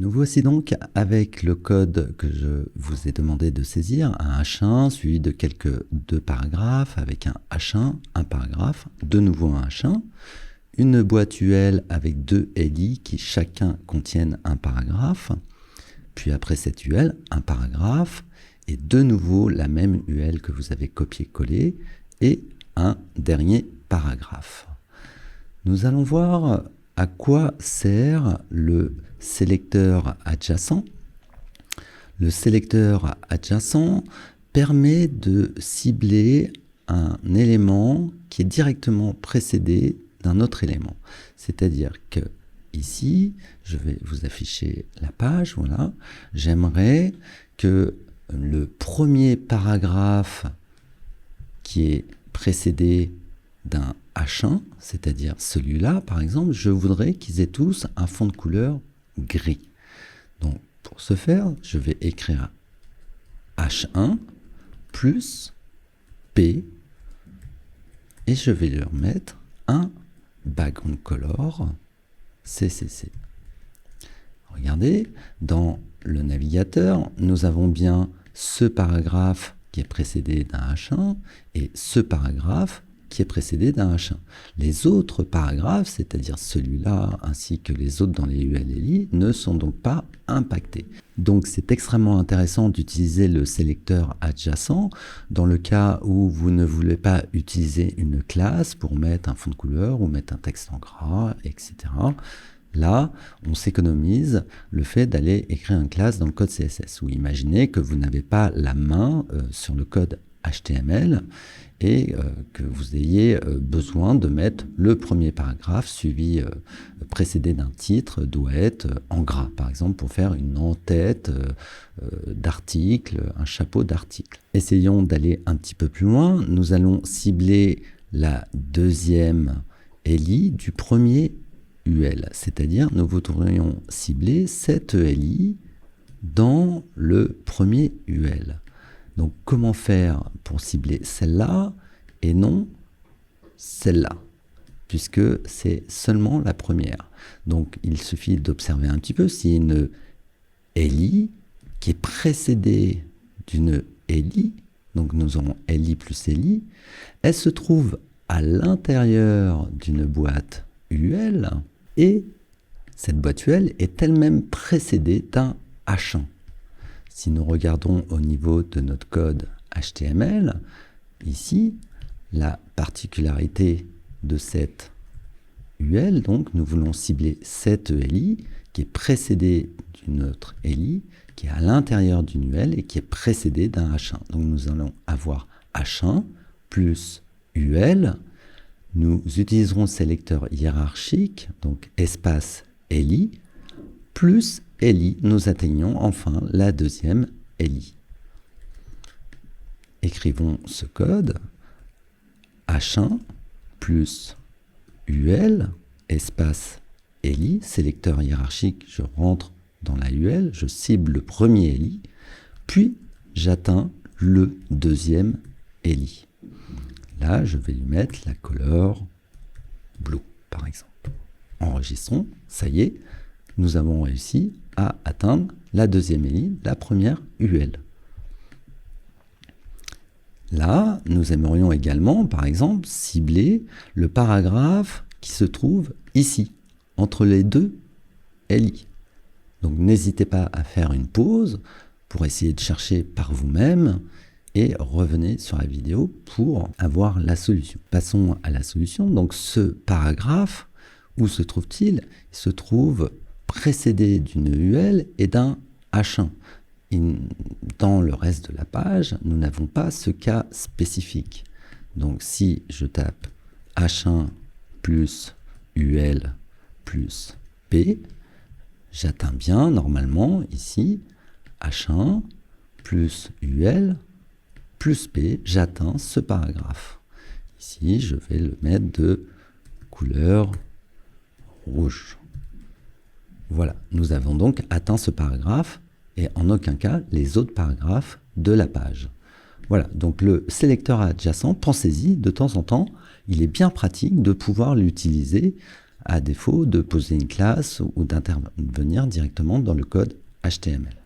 Nous voici donc avec le code que je vous ai demandé de saisir, un H1 suivi de quelques deux paragraphes avec un H1, un paragraphe, de nouveau un H1, une boîte UL avec deux LI qui chacun contiennent un paragraphe, puis après cette UL, un paragraphe, et de nouveau la même UL que vous avez copié-collé, et un dernier paragraphe. Nous allons voir à quoi sert le sélecteur adjacent. Le sélecteur adjacent permet de cibler un élément qui est directement précédé d'un autre élément. C'est-à-dire que ici, je vais vous afficher la page, voilà. J'aimerais que le premier paragraphe qui est précédé d'un H1, c'est-à-dire celui-là, par exemple, je voudrais qu'ils aient tous un fond de couleur gris. Donc, pour ce faire, je vais écrire H1 plus P et je vais leur mettre un background color CCC. Regardez, dans le navigateur, nous avons bien ce paragraphe qui est précédé d'un H1 et ce paragraphe qui est précédé d'un H1. Les autres paragraphes, c'est-à-dire celui-là ainsi que les autres dans les ULLI, ne sont donc pas impactés. Donc c'est extrêmement intéressant d'utiliser le sélecteur adjacent dans le cas où vous ne voulez pas utiliser une classe pour mettre un fond de couleur ou mettre un texte en gras, etc. Là, on s'économise le fait d'aller écrire une classe dans le code CSS. Ou imaginez que vous n'avez pas la main sur le code HTML et que vous ayez besoin de mettre le premier paragraphe suivi précédé d'un titre doit être en gras, par exemple pour faire une en-tête d'article, un chapeau d'article. Essayons d'aller un petit peu plus loin. Nous allons cibler la deuxième LI du premier UL, c'est-à-dire nous voudrions cibler cette ELI dans le premier UL. Donc comment faire pour cibler celle-là et non celle-là, puisque c'est seulement la première. Donc il suffit d'observer un petit peu si une ELI qui est précédée d'une ELI, donc nous avons ELI plus ELI, elle se trouve à l'intérieur d'une boîte UL et cette boîte UL est elle-même précédée d'un H1. Si nous regardons au niveau de notre code HTML, ici, la particularité de cette UL, donc nous voulons cibler cette ELI qui est précédée d'une autre ELI, qui est à l'intérieur d'une UL et qui est précédée d'un H1. Donc nous allons avoir H1 plus UL. Nous utiliserons le sélecteur hiérarchique, donc espace ELI, plus ELI, nous atteignons enfin la deuxième ELI. Écrivons ce code, H1 plus UL, espace ELI, sélecteur hiérarchique, je rentre dans la UL, je cible le premier ELI, puis j'atteins le deuxième ELI. Là, je vais lui mettre la couleur blue, par exemple. Enregistrons, ça y est, nous avons réussi à atteindre la deuxième ELI, la première UL. Là, nous aimerions également, par exemple, cibler le paragraphe qui se trouve ici, entre les deux LI. Donc n'hésitez pas à faire une pause pour essayer de chercher par vous-même et revenez sur la vidéo pour avoir la solution. Passons à la solution. Donc ce paragraphe, où se trouve-t-il? Il se trouve précédé d'une UL et d'un H1. Dans le reste de la page, nous n'avons pas ce cas spécifique. Donc si je tape H1 plus UL plus P, j'atteins bien normalement ici H1 plus UL plus P, j'atteins ce paragraphe. Ici, je vais le mettre de couleur rouge. Voilà, nous avons donc atteint ce paragraphe et en aucun cas les autres paragraphes de la page. Voilà, donc le sélecteur adjacent, pensez-y, de temps en temps, il est bien pratique de pouvoir l'utiliser à défaut de poser une classe ou d'intervenir directement dans le code HTML.